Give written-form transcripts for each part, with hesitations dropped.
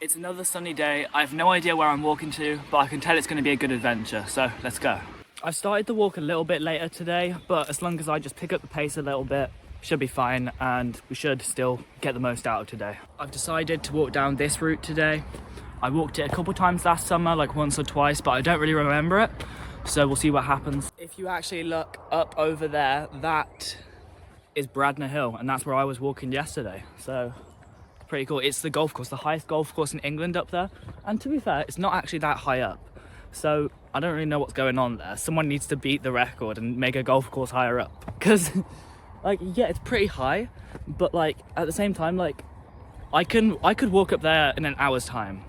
It's another sunny day. I have no idea where I'm walking to, but I can tell it's going to be a good adventure, so let's go. I've started the walk a little bit later today, but as long as I just pick up the pace a little bit, should be fine, and we should still get the most out of today. I've decided to walk down this route today. I walked it a couple times last summer, like once or twice, but I don't really remember it, so we'll see what happens. If you actually look up over there, that is Bradner Hill, and that's where I was walking yesterday, so pretty cool. It's the golf course, the highest golf course in England up there, and to be fair, it's not actually that high up, so I don't really know what's going on there. Someone needs to beat the record and make a golf course higher up, because like, yeah, it's pretty high, but like at the same time, like I could walk up there in an hour's time,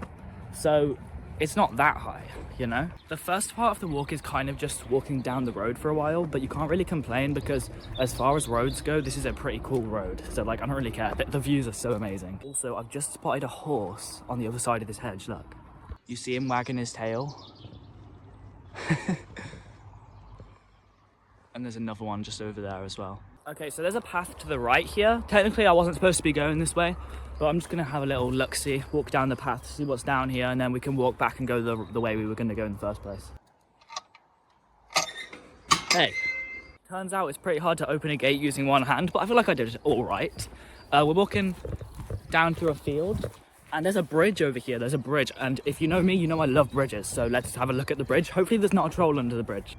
so it's not that high, you know. The first part of the walk is kind of just walking down the road for a while, but you can't really complain because as far as roads go, this is a pretty cool road, so like I don't really care. The views are so amazing. Also, I've just spotted a horse on the other side of this hedge. Look, you see him wagging his tail. And there's another one just over there as well. Okay, so there's a path to the right here. Technically I wasn't supposed to be going this way, but I'm just gonna have a little look-see, walk down the path, see what's down here, and then we can walk back and go the way we were gonna go in the first place. Hey, turns out it's pretty hard to open a gate using one hand, but I feel like I did it all right. We're walking down through a field, and there's a bridge over here. There's a bridge, and if you know me, you know I love bridges, so let's have a look at the bridge. Hopefully there's not a troll under the bridge.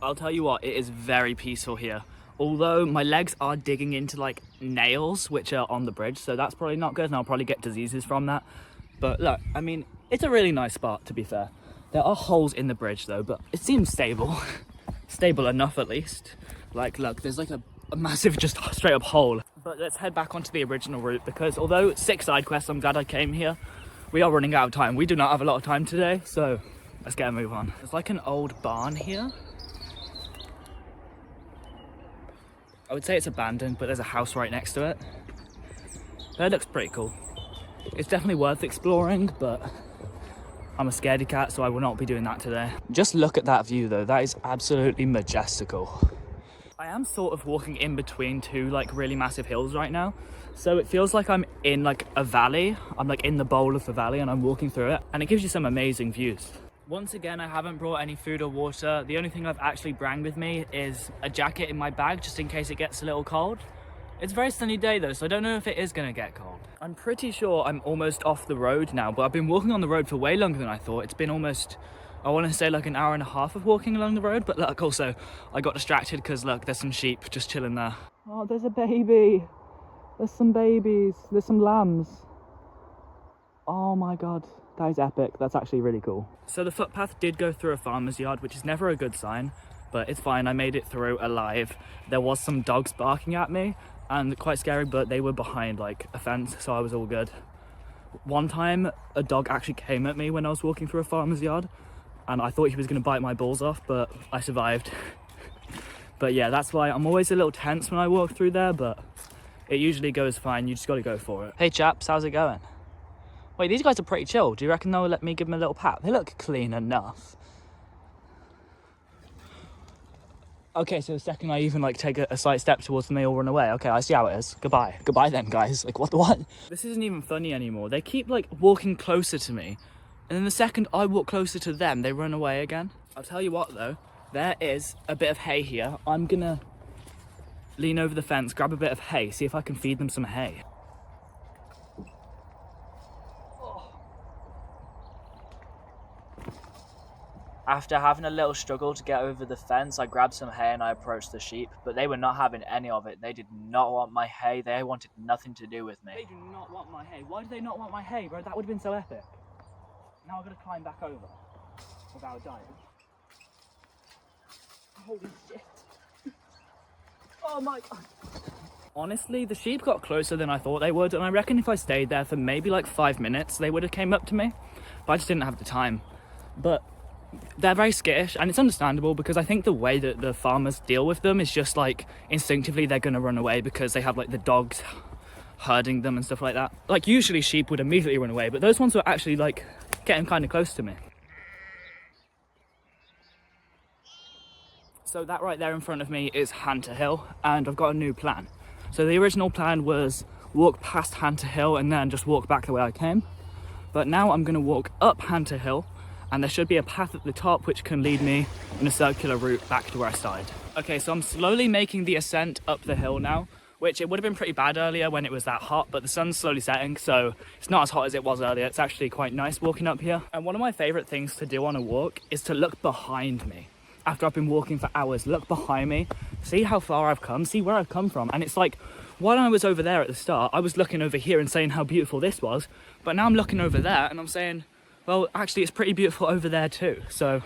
I'll tell you what, it is very peaceful here. Although my legs are digging into like nails which are on the bridge, so that's probably not good and I'll probably get diseases from that. But look, I mean, it's a really nice spot, to be fair. There are holes in the bridge though, but it seems stable. Stable enough at least. Like, look, there's like a massive just straight up hole. But let's head back onto the original route, because although 6 side quests, I'm glad I came here, we are running out of time. We do not have a lot of time today, so let's get a move on. There's like an old barn here. I would say it's abandoned, but there's a house right next to it. That looks pretty cool. It's definitely worth exploring, but I'm a scaredy cat, so I will not be doing that today. Just look at that view though, that is absolutely majestical. I am sort of walking in between two like really massive hills right now, so it feels like I'm in like a valley. I'm like in the bowl of the valley and I'm walking through it, and it gives you some amazing views. Once again, I haven't brought any food or water. The only thing I've actually brought with me is a jacket in my bag, just in case it gets a little cold. It's a very sunny day though, so I don't know if it is gonna get cold. I'm pretty sure I'm almost off the road now, but I've been walking on the road for way longer than I thought. It's been almost, I want to say like an hour and a half of walking along the road, but look, also, I got distracted because look, there's some sheep just chilling there. Oh, there's a baby. There's some babies. There's some lambs. Oh my God. That is epic. That's actually really cool. So the footpath did go through a farmer's yard, which is never a good sign, but it's fine. I made it through alive. There was some dogs barking at me and quite scary, but they were behind like a fence, so I was all good. One time a dog actually came at me when I was walking through a farmer's yard, and I thought he was going to bite my balls off, but I survived. But yeah, that's why I'm always a little tense when I walk through there, but it usually goes fine. You just got to go for it. Hey chaps, how's it going? Wait, these guys are pretty chill. Do you reckon they'll let me give them a little pat? They look clean enough. Okay, so the second I even like take a slight step towards them, they all run away. Okay, I see how it is. Goodbye. Goodbye then, guys. Like, what the what? This isn't even funny anymore. They keep like walking closer to me, and then the second I walk closer to them, they run away again. I'll tell you what though, there is a bit of hay here. I'm gonna lean over the fence, grab a bit of hay, see if I can feed them some hay. After having a little struggle to get over the fence, I grabbed some hay and I approached the sheep, but they were not having any of it. They did not want my hay. They wanted nothing to do with me. They do not want my hay. Why do they not want my hay, bro? That would have been so epic. Now I've got to climb back over without dying. Holy shit. Oh my God. Honestly, the sheep got closer than I thought they would, and I reckon if I stayed there for maybe like 5 minutes, they would have came up to me, but I just didn't have the time. But they're very skittish, and it's understandable because I think the way that the farmers deal with them is just like instinctively they're gonna run away because they have like the dogs herding them and stuff like that. Like usually sheep would immediately run away, but those ones were actually like getting kind of close to me. So that right there in front of me is Hunter Hill, and I've got a new plan. So the original plan was walk past Hunter Hill and then just walk back the way I came. But now I'm going to walk up Hunter Hill, and there should be a path at the top which can lead me in a circular route back to where I started. Okay, so I'm slowly making the ascent up the hill now, which it would have been pretty bad earlier when it was that hot, but the sun's slowly setting, so it's not as hot as it was earlier. It's actually quite nice walking up here. And one of my favorite things to do on a walk is to look behind me. After I've been walking for hours, look behind me, see how far I've come, see where I've come from. And it's like, while I was over there at the start, I was looking over here and saying how beautiful this was, but now I'm looking over there and I'm saying, well, actually it's pretty beautiful over there too. So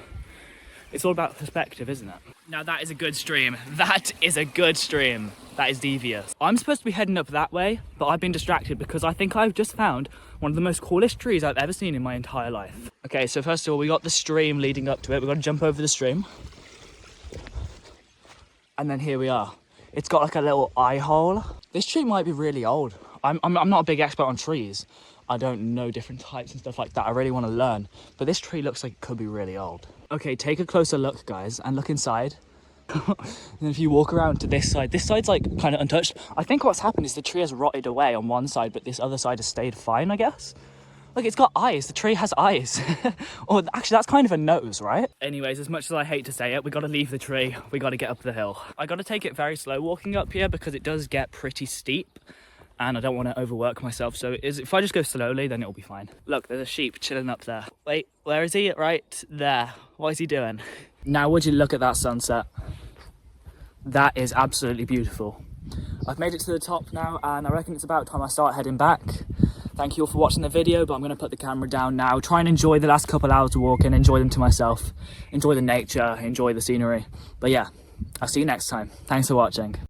it's all about perspective, isn't it? Now that is a good stream. That is a good stream. That is devious. I'm supposed to be heading up that way, but I've been distracted because I think I've just found one of the most coolest trees I've ever seen in my entire life. Okay, so first of all, we got the stream leading up to it. We've got to jump over the stream. And then here we are. It's got like a little eye hole. This tree might be really old. I'm not a big expert on trees. I don't know different types and stuff like that. I really want to learn. But this tree looks like it could be really old. Okay, take a closer look, guys, and look inside. And if you walk around to this side's like kind of untouched. I think what's happened is the tree has rotted away on one side, but this other side has stayed fine, I guess. Look, it's got eyes. The tree has eyes. Or actually, that's kind of a nose, right? Anyways, as much as I hate to say it, we got to leave the tree. We got to get up the hill. I got to take it very slow walking up here because it does get pretty steep. And I don't want to overwork myself, so if I just go slowly, then it'll be fine. Look, there's a sheep chilling up there. Wait, where is he? Right there. What is he doing? Now, would you look at that sunset? That is absolutely beautiful. I've made it to the top now, and I reckon it's about time I start heading back. Thank you all for watching the video, but I'm going to put the camera down now. Try and enjoy the last couple hours of walking, enjoy them to myself, enjoy the nature, enjoy the scenery. But yeah, I'll see you next time. Thanks for watching.